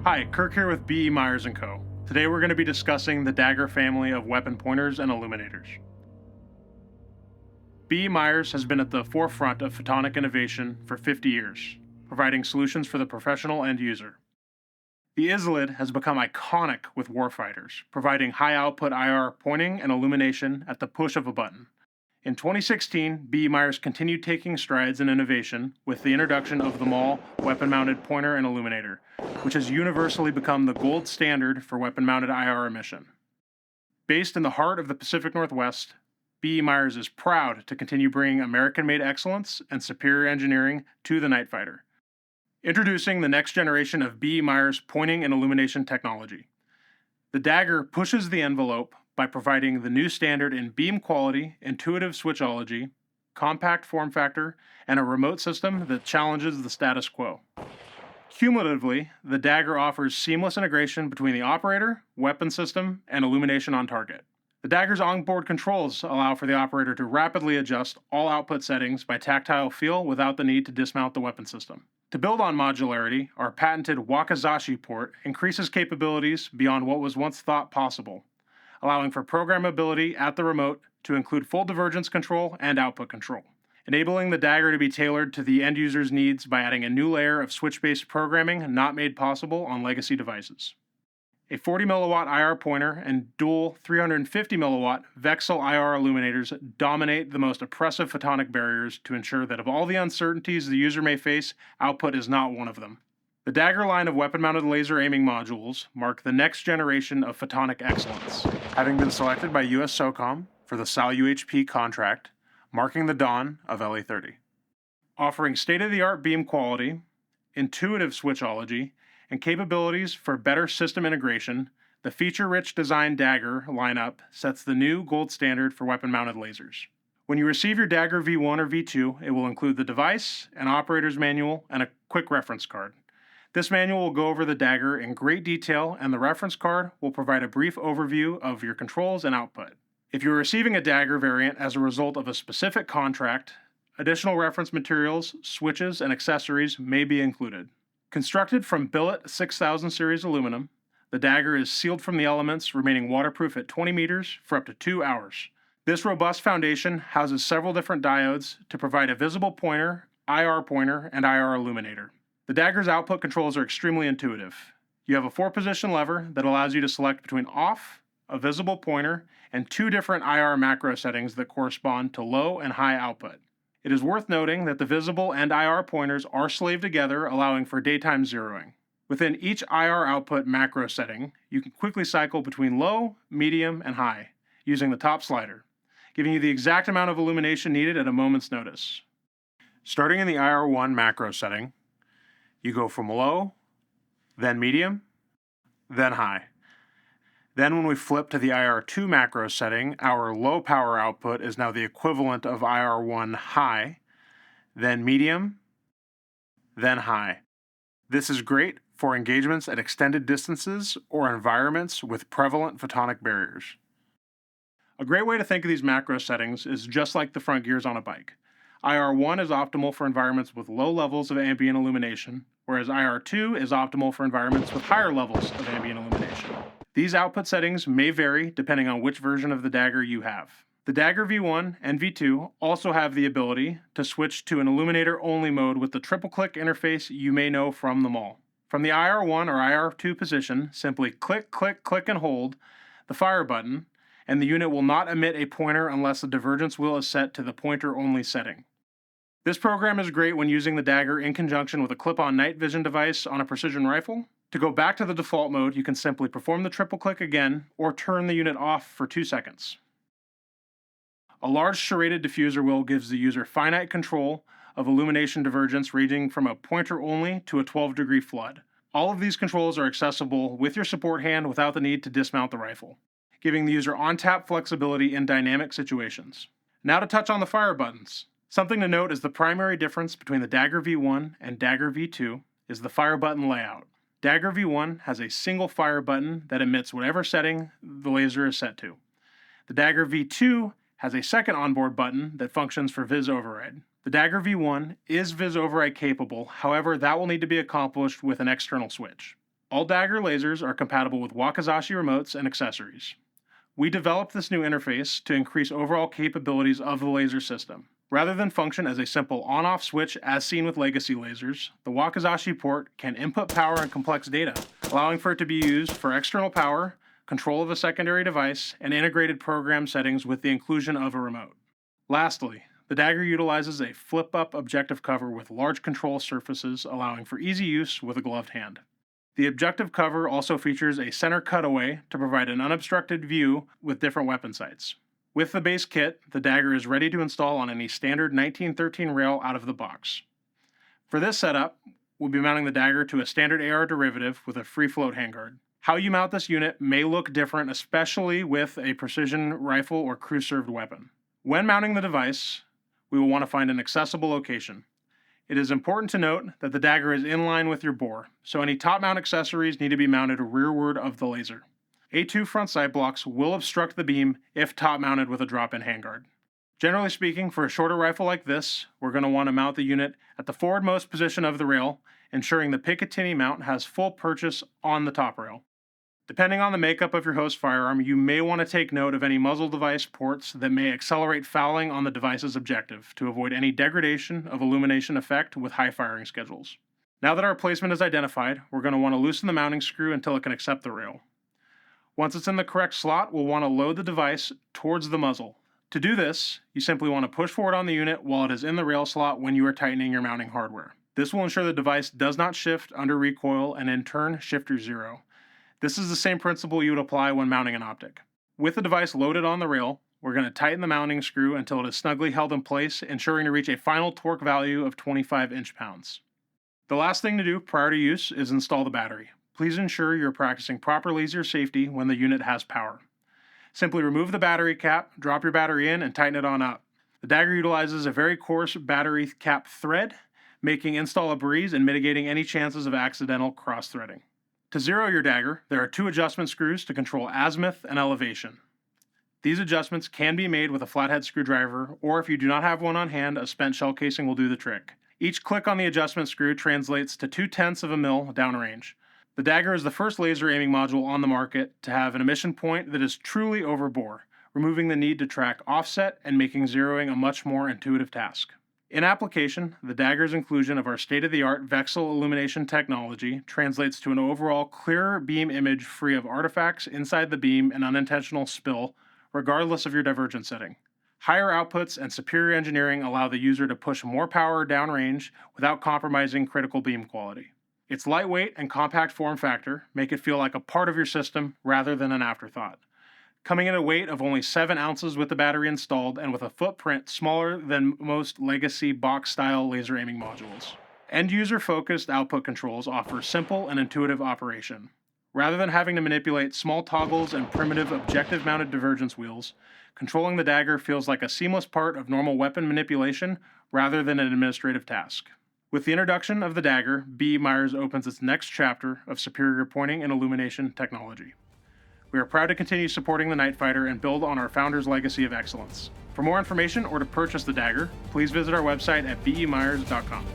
Hi, Kirk here with B.E. Meyers & Co. Today we're going to be discussing the DAGIR family of weapon pointers and illuminators. B.E. Meyers has been at the forefront of photonic innovation for 50 years, providing solutions for the professional end user. The ISLID has become iconic with warfighters, providing high-output IR pointing and illumination at the push of a button. In 2016, B.E. Meyers continued taking strides in innovation with the introduction of the MAL weapon-mounted pointer and illuminator, which has universally become the gold standard for weapon-mounted IR emission. Based in the heart of the Pacific Northwest, B.E. Meyers is proud to continue bringing American-made excellence and superior engineering to the night fighter. Introducing the next generation of B.E. Meyers pointing and illumination technology. The DAGIR pushes the envelope by providing the new standard in beam quality, intuitive switchology, compact form factor, and a remote system that challenges the status quo. Cumulatively, the DAGIR offers seamless integration between the operator, weapon system, and illumination on target. The DAGIR's onboard controls allow for the operator to rapidly adjust all output settings by tactile feel without the need to dismount the weapon system. To build on modularity, our patented Wakizashi Port increases capabilities beyond what was once thought possible, allowing for programmability at the remote to include full divergence control and output control, enabling the DAGIR to be tailored to the end user's needs by adding a new layer of switch-based programming not made possible on legacy devices. A 40 milliwatt IR pointer and dual 350 milliwatt VCSEL IR illuminators dominate the most oppressive photonic barriers to ensure that of all the uncertainties the user may face, output is not one of them. The DAGIR line of weapon-mounted laser aiming modules mark the next generation of photonic excellence, having been selected by US SOCOM for the SAL UHP contract, marking the dawn of LA30. Offering state-of-the-art beam quality, intuitive switchology, and capabilities for better system integration, the feature-rich design DAGIR lineup sets the new gold standard for weapon-mounted lasers. When you receive your DAGIR V1 or V2, it will include the device, an operator's manual, and a quick reference card. This manual will go over the DAGIR in great detail, and the reference card will provide a brief overview of your controls and output. If you're receiving a DAGIR variant as a result of a specific contract, additional reference materials, switches, and accessories may be included. Constructed from billet 6000 series aluminum, the DAGIR is sealed from the elements, remaining waterproof at 20 meters for up to 2 hours. This robust foundation houses several different diodes to provide a visible pointer, and IR illuminator. The DAGIR's output controls are extremely intuitive. You have a 4-position lever that allows you to select between off, a visible pointer, and 2 different IR macro settings that correspond to low and high output. It is worth noting that the visible and IR pointers are slaved together, allowing for daytime zeroing. Within each IR output macro setting, you can quickly cycle between low, medium, and high, using the top slider, giving you the exact amount of illumination needed at a moment's notice. Starting in the IR1 macro setting, you go from low, then medium, then high. Then when we flip to the IR2 macro setting, our low power output is now the equivalent of IR1 high, then medium, then high. This is great for engagements at extended distances or environments with prevalent photonic barriers. A great way to think of these macro settings is just like the front gears on a bike. IR1 is optimal for environments with low levels of ambient illumination, whereas IR2 is optimal for environments with higher levels of ambient illumination. These output settings may vary depending on which version of the DAGIR you have. The DAGIR V1 and V2 also have the ability to switch to an illuminator-only mode with the triple-click interface you may know from the MAL. From the IR1 or IR2 position, simply click, click, click, and hold the fire button, and the unit will not emit a pointer unless the divergence wheel is set to the pointer-only setting. This program is great when using the DAGIR in conjunction with a clip-on night vision device on a precision rifle. To go back to the default mode, you can simply perform the triple click again or turn the unit off for 2 seconds. A large serrated diffuser wheel gives the user finite control of illumination divergence ranging from a pointer only to a 12-degree flood. All of these controls are accessible with your support hand without the need to dismount the rifle, giving the user on-tap flexibility in dynamic situations. Now to touch on the fire buttons. Something to note is the primary difference between the DAGIR V1 and DAGIR V2 is the fire button layout. DAGIR V1 has a single fire button that emits whatever setting the laser is set to. The DAGIR V2 has a second onboard button that functions for Viz override. The DAGIR V1 is Viz override capable, however, that will need to be accomplished with an external switch. All DAGIR lasers are compatible with Wakizashi remotes and accessories. We developed this new interface to increase overall capabilities of the laser system. Rather than function as a simple on-off switch as seen with legacy lasers, the Wakizashi Port can input power and complex data, allowing for it to be used for external power, control of a secondary device, and integrated program settings with the inclusion of a remote. Lastly, the DAGIR utilizes a flip-up objective cover with large control surfaces, allowing for easy use with a gloved hand. The objective cover also features a center cutaway to provide an unobstructed view with different weapon sights. With the base kit, the DAGIR is ready to install on any standard 1913 rail out of the box. For this setup, we'll be mounting the DAGIR to a standard AR derivative with a free float handguard. How you mount this unit may look different, especially with a precision rifle or crew-served weapon. When mounting the device, we will want to find an accessible location. It is important to note that the DAGIR is in line with your bore, so any top mount accessories need to be mounted rearward of the laser. A2 front sight blocks will obstruct the beam if top mounted with a drop-in handguard. Generally speaking, for a shorter rifle like this, we're going to want to mount the unit at the forwardmost position of the rail, ensuring the Picatinny mount has full purchase on the top rail. Depending on the makeup of your host firearm, you may want to take note of any muzzle device ports that may accelerate fouling on the device's objective to avoid any degradation of illumination effect with high firing schedules. Now that our placement is identified, we're going to want to loosen the mounting screw until it can accept the rail. Once it's in the correct slot, we'll want to load the device towards the muzzle. To do this, you simply want to push forward on the unit while it is in the rail slot when you are tightening your mounting hardware. This will ensure the device does not shift under recoil and in turn shift your zero. This is the same principle you would apply when mounting an optic. With the device loaded on the rail, we're going to tighten the mounting screw until it is snugly held in place, ensuring to reach a final torque value of 25 inch-pounds. The last thing to do prior to use is install the battery. Please ensure you're practicing proper laser safety when the unit has power. Simply remove the battery cap, drop your battery in, and tighten it on up. The DAGIR utilizes a very coarse battery cap thread, making install a breeze and mitigating any chances of accidental cross-threading. To zero your DAGIR, there are two adjustment screws to control azimuth and elevation. These adjustments can be made with a flathead screwdriver, or if you do not have one on hand, a spent shell casing will do the trick. Each click on the adjustment screw translates to 0.2 of a mil downrange. The DAGIR is the first laser aiming module on the market to have an emission point that is truly over bore, removing the need to track offset and making zeroing a much more intuitive task. In application, the DAGIR's inclusion of our state-of-the-art VCSEL illumination technology translates to an overall clearer beam image free of artifacts inside the beam and unintentional spill, regardless of your divergence setting. Higher outputs and superior engineering allow the user to push more power downrange without compromising critical beam quality. Its lightweight and compact form factor make it feel like a part of your system rather than an afterthought. Coming in at a weight of only 7 ounces with the battery installed and with a footprint smaller than most legacy box-style laser aiming modules. End-user-focused output controls offer simple and intuitive operation. Rather than having to manipulate small toggles and primitive objective-mounted divergence wheels, controlling the DAGIR feels like a seamless part of normal weapon manipulation rather than an administrative task. With the introduction of the DAGIR, B. Meyers opens its next chapter of superior pointing and illumination technology. We are proud to continue supporting the Night Fighter and build on our founder's legacy of excellence. For more information or to purchase the DAGIR, please visit our website at bemeyers.com.